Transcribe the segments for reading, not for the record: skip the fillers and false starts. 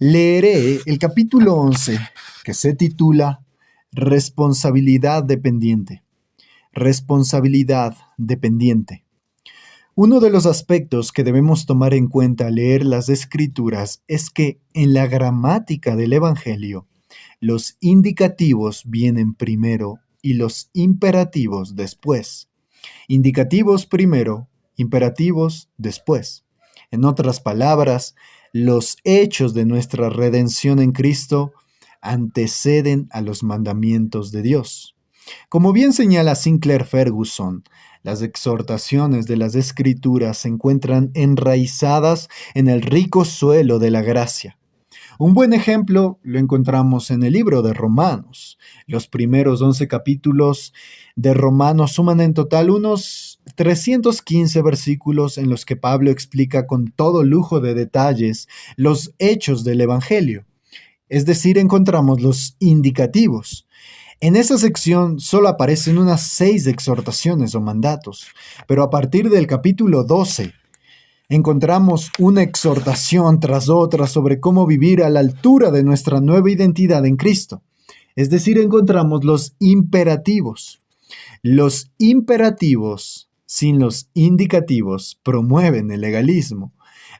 Leeré el capítulo 11, que se titula Responsabilidad dependiente. Responsabilidad dependiente. Uno de los aspectos que debemos tomar en cuenta al leer las Escrituras es que en la gramática del Evangelio, los indicativos vienen primero y los imperativos después. Indicativos primero, imperativos después. En otras palabras, los hechos de nuestra redención en Cristo anteceden a los mandamientos de Dios. Como bien señala Sinclair Ferguson, las exhortaciones de las Escrituras se encuentran enraizadas en el rico suelo de la gracia. Un buen ejemplo lo encontramos en el libro de Romanos. Los primeros 11 capítulos de Romanos suman en total unos 315 versículos en los que Pablo explica con todo lujo de detalles los hechos del Evangelio. Es decir, encontramos los indicativos. En esa sección solo aparecen unas 6 exhortaciones o mandatos, pero a partir del capítulo 12, encontramos una exhortación tras otra sobre cómo vivir a la altura de nuestra nueva identidad en Cristo. Es decir, encontramos los imperativos. Los imperativos sin los indicativos promueven el legalismo,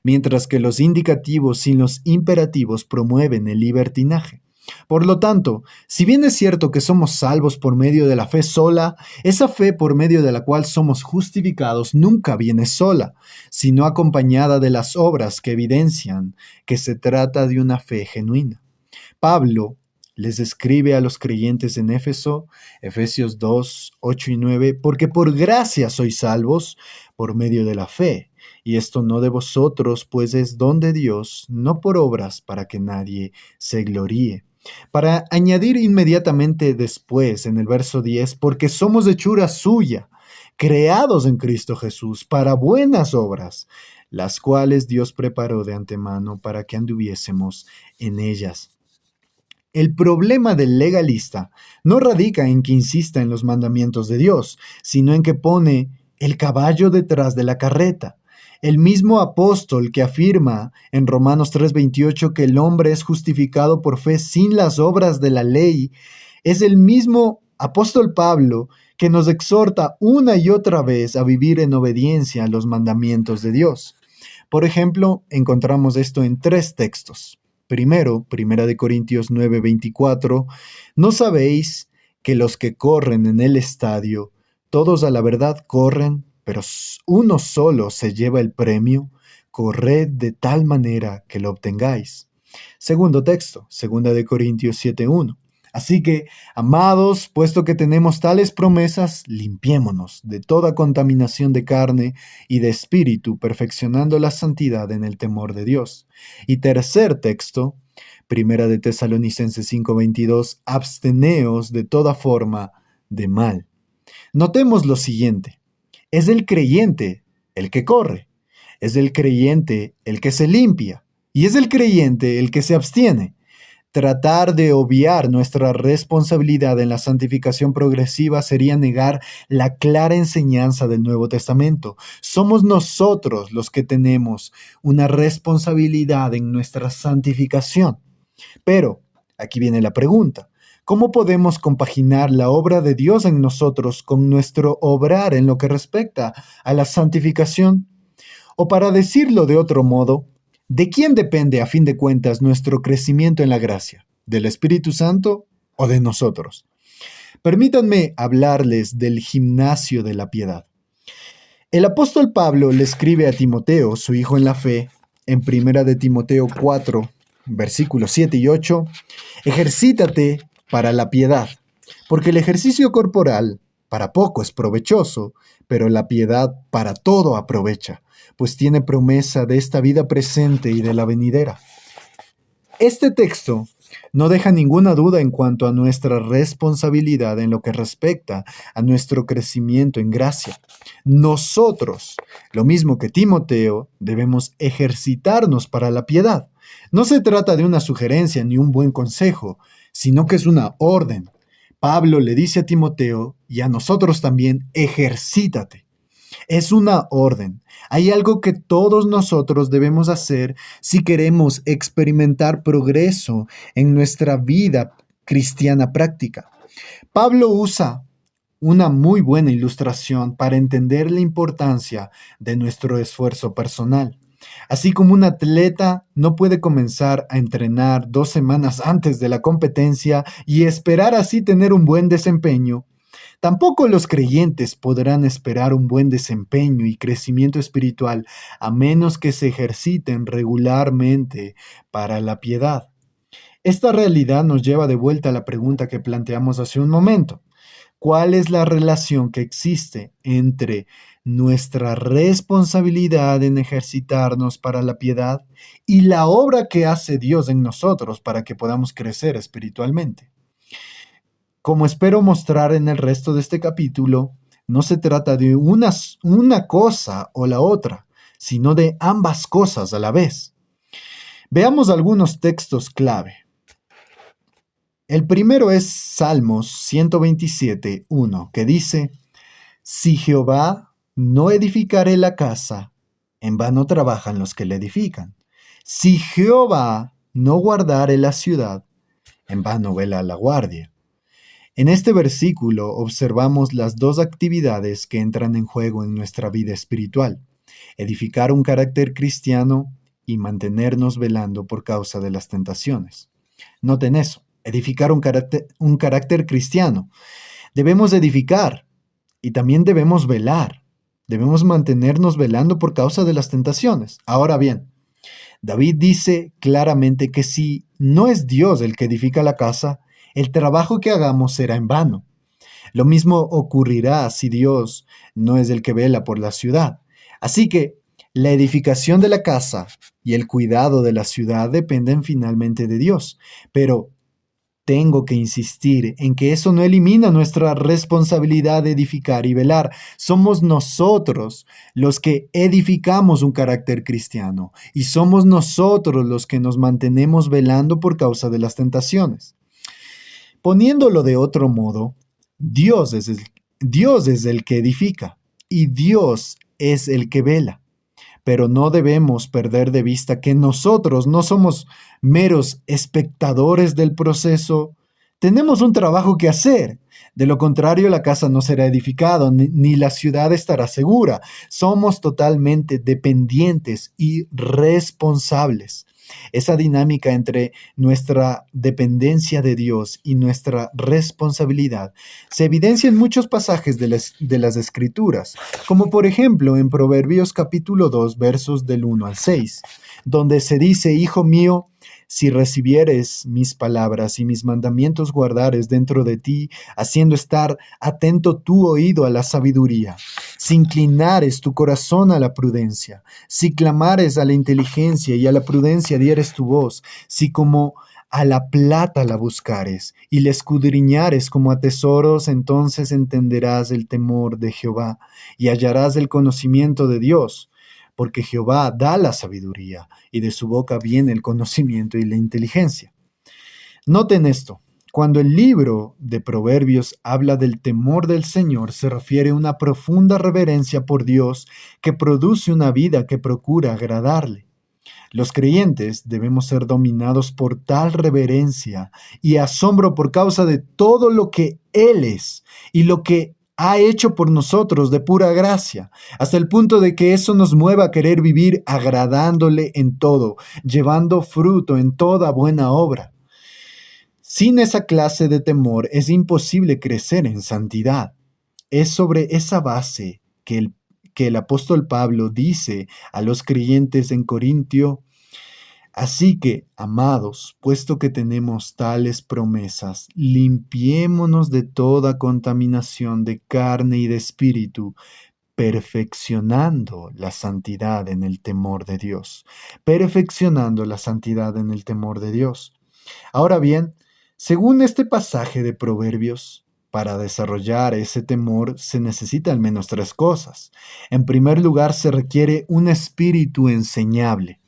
mientras que los indicativos sin los imperativos promueven el libertinaje. Por lo tanto, si bien es cierto que somos salvos por medio de la fe sola, esa fe por medio de la cual somos justificados nunca viene sola, sino acompañada de las obras que evidencian que se trata de una fe genuina. Pablo les escribe a los creyentes en Éfeso, Efesios 2, 8 y 9, porque por gracia sois salvos por medio de la fe, y esto no de vosotros, pues es don de Dios, no por obras para que nadie se gloríe. Para añadir inmediatamente después, en el verso 10, porque somos hechura suya, creados en Cristo Jesús para buenas obras, las cuales Dios preparó de antemano para que anduviésemos en ellas. El problema del legalista no radica en que insista en los mandamientos de Dios, sino en que pone el caballo detrás de la carreta. El mismo apóstol que afirma en Romanos 3:28 que el hombre es justificado por fe sin las obras de la ley, es el mismo apóstol Pablo que nos exhorta una y otra vez a vivir en obediencia a los mandamientos de Dios. Por ejemplo, encontramos esto en 3 textos. Primero, 1 Corintios 9:24, ¿no sabéis que los que corren en el estadio, todos a la verdad corren, pero uno solo se lleva el premio? Corred de tal manera que lo obtengáis. Segundo texto, 2 Corintios 7:1. Así que, amados, puesto que tenemos tales promesas, limpiémonos de toda contaminación de carne y de espíritu, perfeccionando la santidad en el temor de Dios. Y tercer texto, 1 Tesalonicenses 5:22, absteneos de toda forma de mal. Notemos lo siguiente, es el creyente el que corre, es el creyente el que se limpia, y es el creyente el que se abstiene. Tratar de obviar nuestra responsabilidad en la santificación progresiva sería negar la clara enseñanza del Nuevo Testamento. Somos nosotros los que tenemos una responsabilidad en nuestra santificación. Pero, aquí viene la pregunta, ¿cómo podemos compaginar la obra de Dios en nosotros con nuestro obrar en lo que respecta a la santificación? O para decirlo de otro modo, ¿de quién depende a fin de cuentas nuestro crecimiento en la gracia? ¿Del Espíritu Santo o de nosotros? Permítanme hablarles del gimnasio de la piedad. El apóstol Pablo le escribe a Timoteo, su hijo en la fe, en 1 de Timoteo 4, versículos 7 y 8, ejercítate para la piedad, porque el ejercicio corporal para poco es provechoso, pero la piedad para todo aprovecha, pues tiene promesa de esta vida presente y de la venidera. Este texto no deja ninguna duda en cuanto a nuestra responsabilidad en lo que respecta a nuestro crecimiento en gracia. Nosotros, lo mismo que Timoteo, debemos ejercitarnos para la piedad. No se trata de una sugerencia ni un buen consejo, sino que es una orden. Pablo le dice a Timoteo y a nosotros también, ejercítate. Es una orden. Hay algo que todos nosotros debemos hacer si queremos experimentar progreso en nuestra vida cristiana práctica. Pablo usa una muy buena ilustración para entender la importancia de nuestro esfuerzo personal. Así como un atleta no puede comenzar a entrenar 2 semanas antes de la competencia y esperar así tener un buen desempeño, tampoco los creyentes podrán esperar un buen desempeño y crecimiento espiritual a menos que se ejerciten regularmente para la piedad. Esta realidad nos lleva de vuelta a la pregunta que planteamos hace un momento. ¿Cuál es la relación que existe entre nuestra responsabilidad en ejercitarnos para la piedad y la obra que hace Dios en nosotros para que podamos crecer espiritualmente? Como espero mostrar en el resto de este capítulo, no se trata de una cosa o la otra, sino de ambas cosas a la vez. Veamos algunos textos clave. El primero es Salmos 127:1, que dice: Si Jehová no edificare la casa, en vano trabajan los que la edifican. Si Jehová no guardare la ciudad, en vano vela la guardia. En este versículo observamos las dos actividades que entran en juego en nuestra vida espiritual: edificar un carácter cristiano y mantenernos velando por causa de las tentaciones. Noten eso, edificar un carácter cristiano. Debemos edificar y también debemos velar. Debemos mantenernos velando por causa de las tentaciones. Ahora bien, David dice claramente que si no es Dios el que edifica la casa, el trabajo que hagamos será en vano. Lo mismo ocurrirá si Dios no es el que vela por la ciudad. Así que la edificación de la casa y el cuidado de la ciudad dependen finalmente de Dios. Pero tengo que insistir en que eso no elimina nuestra responsabilidad de edificar y velar. Somos nosotros los que edificamos un carácter cristiano y somos nosotros los que nos mantenemos velando por causa de las tentaciones. Poniéndolo de otro modo, Dios es el que edifica y Dios es el que vela. Pero no debemos perder de vista que nosotros no somos meros espectadores del proceso. Tenemos un trabajo que hacer. De lo contrario, la casa no será edificada ni la ciudad estará segura. Somos totalmente dependientes y responsables. Esa dinámica entre nuestra dependencia de Dios y nuestra responsabilidad se evidencia en muchos pasajes de las Escrituras, como por ejemplo en Proverbios capítulo 2, versos del 1 al 6, donde se dice: Hijo mío, si recibieres mis palabras y mis mandamientos guardares dentro de ti, haciendo estar atento tu oído a la sabiduría, si inclinares tu corazón a la prudencia, si clamares a la inteligencia y a la prudencia dieres tu voz, si como a la plata la buscares y la escudriñares como a tesoros, entonces entenderás el temor de Jehová y hallarás el conocimiento de Dios. Porque Jehová da la sabiduría, y de su boca viene el conocimiento y la inteligencia. Noten esto: cuando el libro de Proverbios habla del temor del Señor, se refiere a una profunda reverencia por Dios que produce una vida que procura agradarle. Los creyentes debemos ser dominados por tal reverencia y asombro por causa de todo lo que Él es y lo que ha hecho por nosotros de pura gracia, hasta el punto de que eso nos mueva a querer vivir agradándole en todo, llevando fruto en toda buena obra. Sin esa clase de temor es imposible crecer en santidad. Es sobre esa base que el apóstol Pablo dice a los creyentes en Corintio: Así que, amados, puesto que tenemos tales promesas, limpiémonos de toda contaminación de carne y de espíritu, perfeccionando la santidad en el temor de Dios. Perfeccionando la santidad en el temor de Dios. Ahora bien, según este pasaje de Proverbios, para desarrollar ese temor se necesita al menos 3 cosas. En primer lugar, se requiere un espíritu enseñable.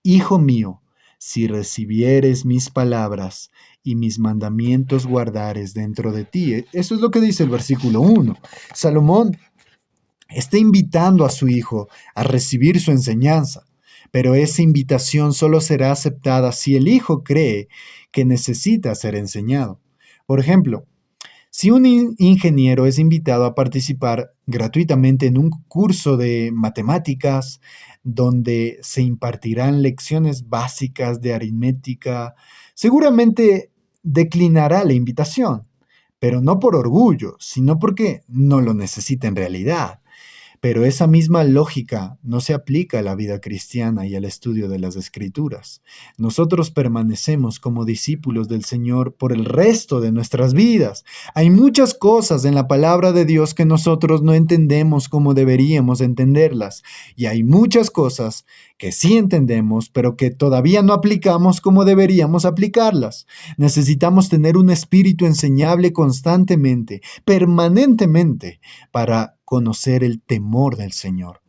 Hijo mío, si recibieres mis palabras y mis mandamientos guardares dentro de ti. Eso es lo que dice el versículo 1. Salomón Está invitando a su hijo a recibir su enseñanza, pero esa invitación solo será aceptada si el hijo cree que necesita ser enseñado. Por ejemplo, si un ingeniero es invitado a participar gratuitamente en un curso de matemáticas donde se impartirán lecciones básicas de aritmética, seguramente declinará la invitación, pero no por orgullo, sino porque no lo necesita en realidad. Pero esa misma lógica no se aplica a la vida cristiana y al estudio de las Escrituras. Nosotros permanecemos como discípulos del Señor por el resto de nuestras vidas. Hay muchas cosas en la palabra de Dios que nosotros no entendemos como deberíamos entenderlas. Y hay muchas cosas que sí entendemos, pero que todavía no aplicamos como deberíamos aplicarlas. Necesitamos tener un espíritu enseñable constantemente, permanentemente, para conocer el temor del Señor.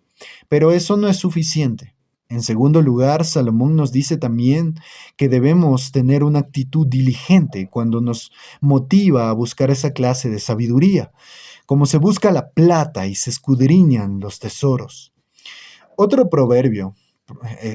Pero eso no es suficiente. En segundo lugar, Salomón nos dice también que debemos tener una actitud diligente cuando nos motiva a buscar esa clase de sabiduría, como se busca la plata y se escudriñan los tesoros. Otro proverbio,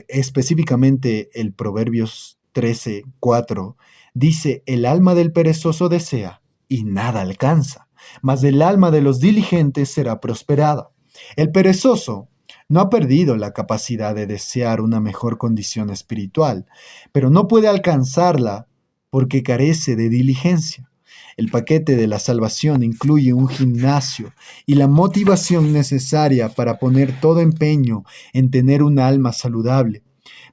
específicamente el Proverbios 13:4, dice: el alma del perezoso desea y nada alcanza, mas el alma de los diligentes será prosperada. El perezoso no ha perdido la capacidad de desear una mejor condición espiritual, pero no puede alcanzarla porque carece de diligencia. El paquete de la salvación incluye un gimnasio y la motivación necesaria para poner todo empeño en tener un alma saludable,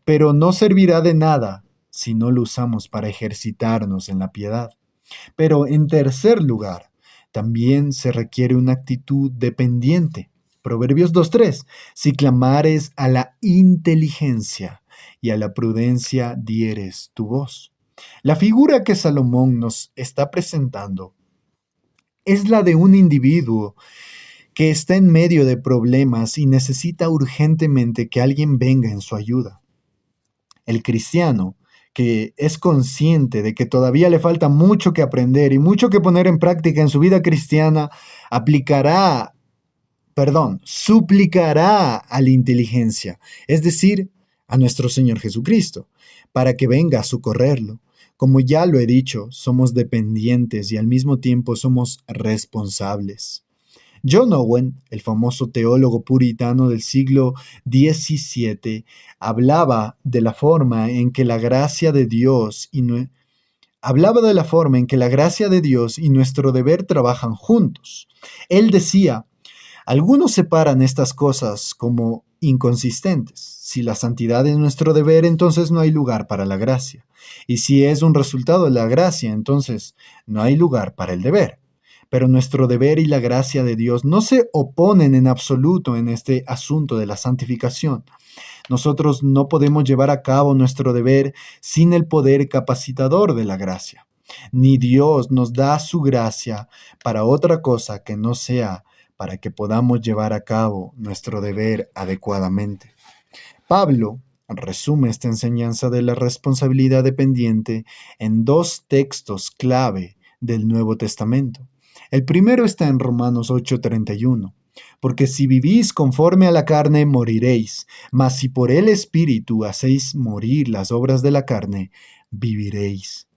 pero no servirá de nada si no lo usamos para ejercitarnos en la piedad. Pero en tercer lugar, también se requiere una actitud dependiente. Proverbios 2:3: si clamares a la inteligencia y a la prudencia dieres tu voz. La figura que Salomón nos está presentando es la de un individuo que está en medio de problemas y necesita urgentemente que alguien venga en su ayuda. El cristiano, que es consciente de que todavía le falta mucho que aprender y mucho que poner en práctica en su vida cristiana, suplicará a la inteligencia, es decir, a nuestro Señor Jesucristo, para que venga a socorrerlo. Como ya lo he dicho, somos dependientes y al mismo tiempo somos responsables. John Owen, el famoso teólogo puritano del siglo XVII, hablaba de la forma en que la gracia de Dios y nuestro deber trabajan juntos. Él decía: algunos separan estas cosas como inconsistentes. Si la santidad es nuestro deber, entonces no hay lugar para la gracia. Y si es un resultado de la gracia, entonces no hay lugar para el deber. Pero nuestro deber y la gracia de Dios no se oponen en absoluto en este asunto de la santificación. Nosotros no podemos llevar a cabo nuestro deber sin el poder capacitador de la gracia. Ni Dios nos da su gracia para otra cosa que no sea para que podamos llevar a cabo nuestro deber adecuadamente. Pablo resume esta enseñanza de la responsabilidad dependiente en dos textos clave del Nuevo Testamento. El primero está en Romanos 8:31. Porque si vivís conforme a la carne, moriréis, mas si por el Espíritu hacéis morir las obras de la carne, viviréis.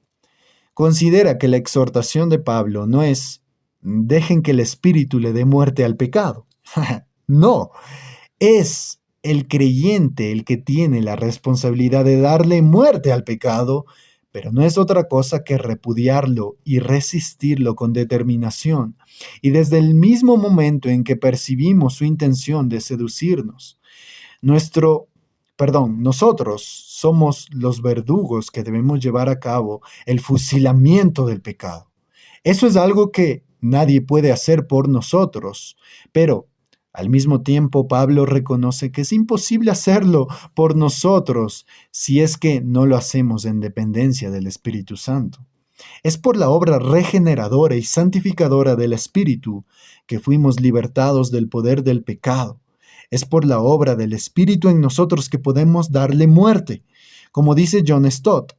Considera que la exhortación de Pablo no es: dejen que el Espíritu le dé muerte al pecado. No, es el creyente el que tiene la responsabilidad de darle muerte al pecado, pero no es otra cosa que repudiarlo y resistirlo con determinación. Y desde el mismo momento en que percibimos su intención de seducirnos, nosotros somos los verdugos que debemos llevar a cabo el fusilamiento del pecado. Eso es algo que nadie puede hacer por nosotros, pero al mismo tiempo Pablo reconoce que es imposible hacerlo por nosotros si es que no lo hacemos en dependencia del Espíritu Santo. Es por la obra regeneradora y santificadora del Espíritu que fuimos libertados del poder del pecado. Es por la obra del Espíritu en nosotros que podemos darle muerte. Como dice John Stott,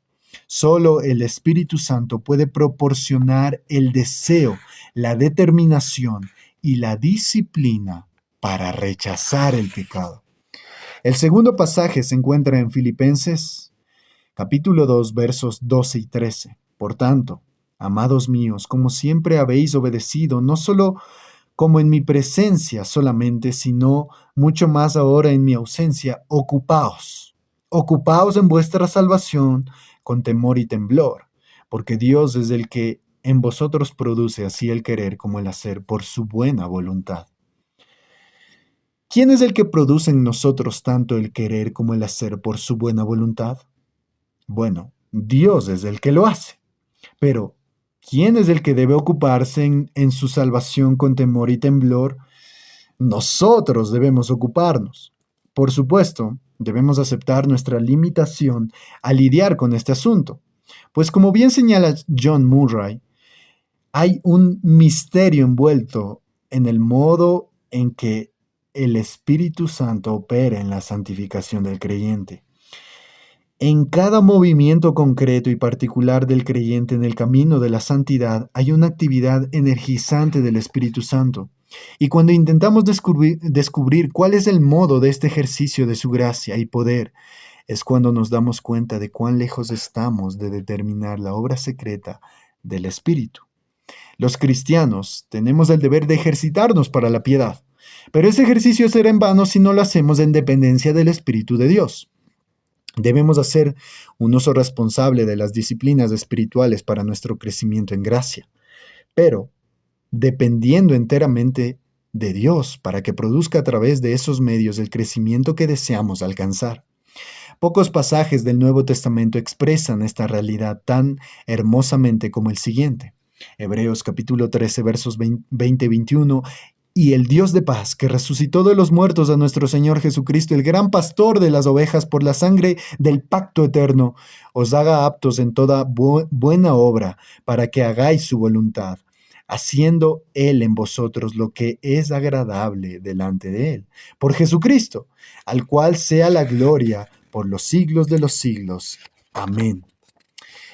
solo el Espíritu Santo puede proporcionar el deseo, la determinación y la disciplina para rechazar el pecado. El segundo pasaje se encuentra en Filipenses, capítulo 2, versos 12 y 13. Por tanto, amados míos, como siempre habéis obedecido, no solo como en mi presencia solamente, sino mucho más ahora en mi ausencia, ocupaos en vuestra salvación con temor y temblor, porque Dios es el que en vosotros produce así el querer como el hacer por su buena voluntad. ¿Quién es el que produce en nosotros tanto el querer como el hacer por su buena voluntad? Bueno, Dios es el que lo hace, pero ¿quién es el que debe ocuparse en su salvación con temor y temblor? Nosotros debemos ocuparnos. Por supuesto, debemos aceptar nuestra limitación a lidiar con este asunto, pues como bien señala John Murray, hay un misterio envuelto en el modo en que el Espíritu Santo opera en la santificación del creyente. En cada movimiento concreto y particular del creyente en el camino de la santidad hay una actividad energizante del Espíritu Santo. Y cuando intentamos descubrir cuál es el modo de este ejercicio de su gracia y poder, es cuando nos damos cuenta de cuán lejos estamos de determinar la obra secreta del Espíritu. Los cristianos tenemos el deber de ejercitarnos para la piedad, pero ese ejercicio será en vano si no lo hacemos en dependencia del Espíritu de Dios. Debemos hacer un uso responsable de las disciplinas espirituales para nuestro crecimiento en gracia, pero dependiendo enteramente de Dios para que produzca a través de esos medios el crecimiento que deseamos alcanzar. Pocos pasajes del Nuevo Testamento expresan esta realidad tan hermosamente como el siguiente. Hebreos capítulo 13, versos 20-21. Y el Dios de paz, que resucitó de los muertos a nuestro Señor Jesucristo, el gran pastor de las ovejas por la sangre del pacto eterno, os haga aptos en toda buena obra, para que hagáis su voluntad, haciendo Él en vosotros lo que es agradable delante de Él. Por Jesucristo, al cual sea la gloria por los siglos de los siglos. Amén.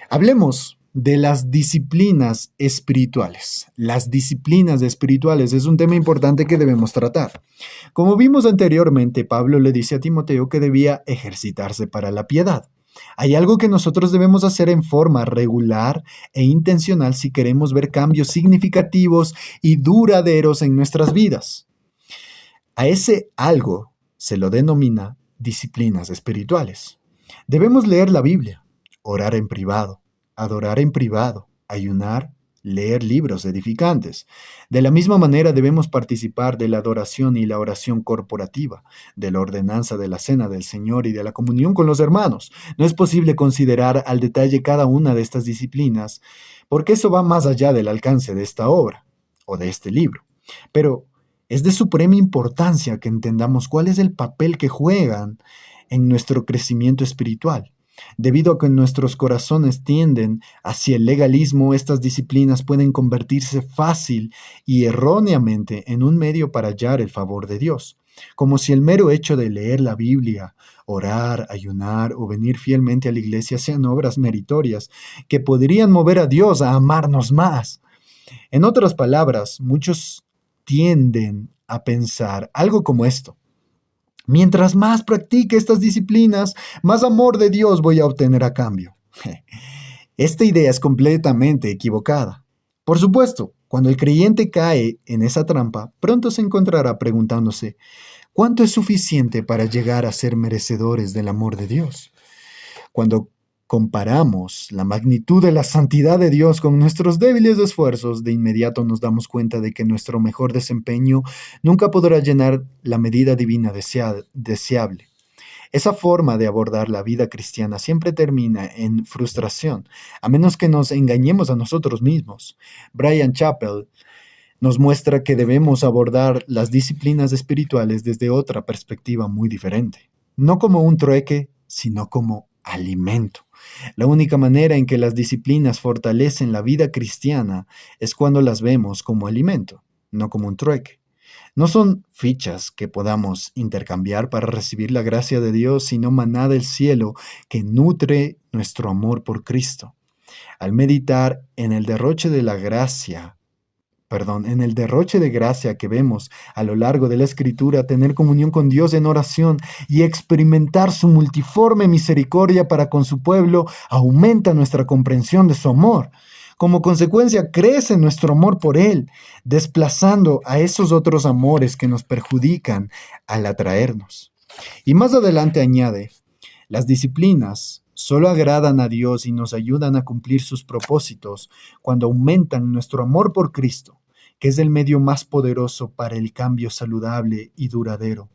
Hablemos de las disciplinas espirituales. Las disciplinas espirituales es un tema importante que debemos tratar. Como vimos anteriormente, Pablo le dice a Timoteo que debía ejercitarse para la piedad. Hay algo que nosotros debemos hacer en forma regular e intencional si queremos ver cambios significativos y duraderos en nuestras vidas. A ese algo se lo denomina disciplinas espirituales. Debemos leer la Biblia, orar en privado, adorar en privado, ayunar, leer libros edificantes. De la misma manera debemos participar de la adoración y la oración corporativa, de la ordenanza de la cena del Señor y de la comunión con los hermanos. No es posible considerar al detalle cada una de estas disciplinas, porque eso va más allá del alcance de esta obra o de este libro. Pero es de suprema importancia que entendamos cuál es el papel que juegan en nuestro crecimiento espiritual. Debido a que nuestros corazones tienden hacia el legalismo, estas disciplinas pueden convertirse fácil y erróneamente en un medio para hallar el favor de Dios, como si el mero hecho de leer la Biblia, orar, ayunar o venir fielmente a la iglesia sean obras meritorias que podrían mover a Dios a amarnos más. En otras palabras, muchos tienden a pensar algo como esto: mientras más practique estas disciplinas, más amor de Dios voy a obtener a cambio. Esta idea es completamente equivocada. Por supuesto, cuando el creyente cae en esa trampa, pronto se encontrará preguntándose, ¿cuánto es suficiente para llegar a ser merecedores del amor de Dios? Cuando comparamos la magnitud de la santidad de Dios con nuestros débiles esfuerzos, de inmediato nos damos cuenta de que nuestro mejor desempeño nunca podrá llenar la medida divina deseable. Esa forma de abordar la vida cristiana siempre termina en frustración, a menos que nos engañemos a nosotros mismos. Bryan Chapell nos muestra que debemos abordar las disciplinas espirituales desde otra perspectiva muy diferente, no como un trueque, sino como alimento. La única manera en que las disciplinas fortalecen la vida cristiana es cuando las vemos como alimento, no como un trueque. No son fichas que podamos intercambiar para recibir la gracia de Dios, sino maná del cielo que nutre nuestro amor por Cristo. Al meditar en el derroche de la gracia, en el derroche de gracia que vemos a lo largo de la Escritura, tener comunión con Dios en oración y experimentar su multiforme misericordia para con su pueblo, aumenta nuestra comprensión de su amor. Como consecuencia, crece nuestro amor por Él, desplazando a esos otros amores que nos perjudican al atraernos. Y más adelante añade, las disciplinas solo agradan a Dios y nos ayudan a cumplir sus propósitos cuando aumentan nuestro amor por Cristo, que es el medio más poderoso para el cambio saludable y duradero.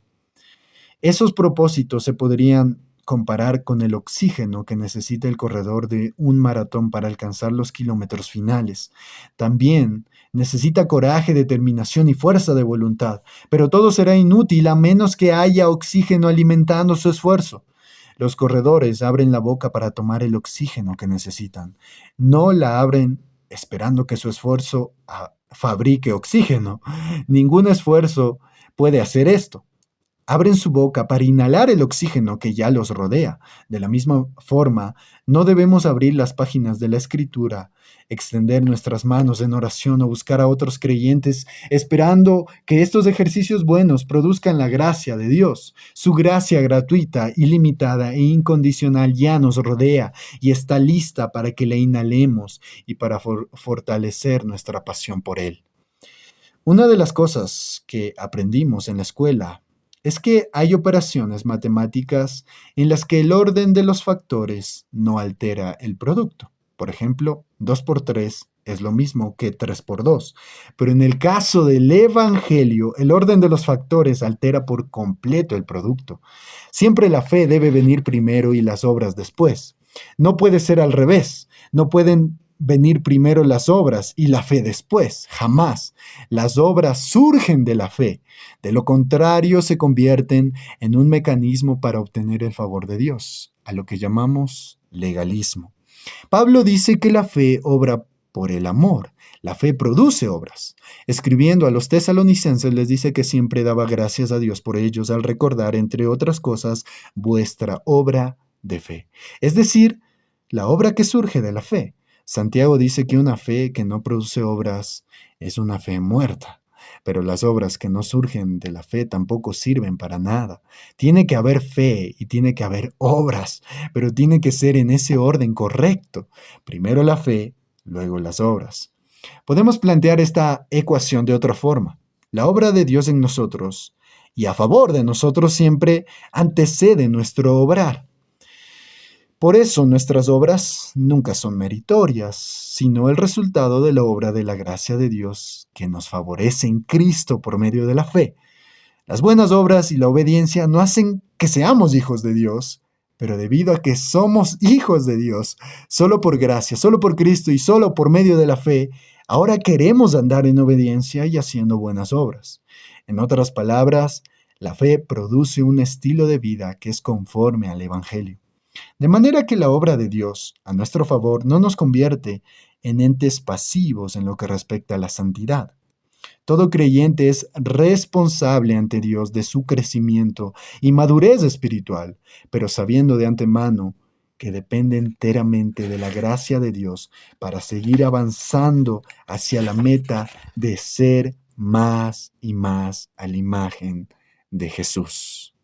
Esos propósitos se podrían comparar con el oxígeno que necesita el corredor de un maratón para alcanzar los kilómetros finales. También necesita coraje, determinación y fuerza de voluntad, pero todo será inútil a menos que haya oxígeno alimentando su esfuerzo. Los corredores abren la boca para tomar el oxígeno que necesitan. No la abren esperando que su esfuerzo fabrique oxígeno. Ningún esfuerzo puede hacer esto. Abren su boca para inhalar el oxígeno que ya los rodea. De la misma forma, no debemos abrir las páginas de la Escritura, extender nuestras manos en oración o buscar a otros creyentes esperando que estos ejercicios buenos produzcan la gracia de Dios. Su gracia gratuita, ilimitada e incondicional ya nos rodea y está lista para que la inhalemos y para fortalecer nuestra pasión por Él. Una de las cosas que aprendimos en la escuela es que hay operaciones matemáticas en las que el orden de los factores no altera el producto. Por ejemplo, 2 por 3 es lo mismo que 3 por 2. Pero en el caso del Evangelio, el orden de los factores altera por completo el producto. Siempre la fe debe venir primero y las obras después. No puede ser al revés. No pueden venir primero las obras y la fe después. Jamás. Las obras surgen de la fe. De lo contrario, se convierten en un mecanismo para obtener el favor de Dios, a lo que llamamos legalismo. Pablo dice que la fe obra por el amor. La fe produce obras. Escribiendo a los tesalonicenses les dice que siempre daba gracias a Dios por ellos al recordar, entre otras cosas, vuestra obra de fe. Es decir, la obra que surge de la fe. Santiago dice que una fe que no produce obras es una fe muerta, pero las obras que no surgen de la fe tampoco sirven para nada. Tiene que haber fe y tiene que haber obras, pero tiene que ser en ese orden correcto. Primero la fe, luego las obras. Podemos plantear esta ecuación de otra forma. La obra de Dios en nosotros y a favor de nosotros siempre antecede nuestro obrar. Por eso nuestras obras nunca son meritorias, sino el resultado de la obra de la gracia de Dios que nos favorece en Cristo por medio de la fe. Las buenas obras y la obediencia no hacen que seamos hijos de Dios, pero debido a que somos hijos de Dios, solo por gracia, solo por Cristo y solo por medio de la fe, ahora queremos andar en obediencia y haciendo buenas obras. En otras palabras, la fe produce un estilo de vida que es conforme al Evangelio. De manera que la obra de Dios, a nuestro favor, no nos convierte en entes pasivos en lo que respecta a la santidad. Todo creyente es responsable ante Dios de su crecimiento y madurez espiritual, pero sabiendo de antemano que depende enteramente de la gracia de Dios para seguir avanzando hacia la meta de ser más y más a la imagen de Jesús.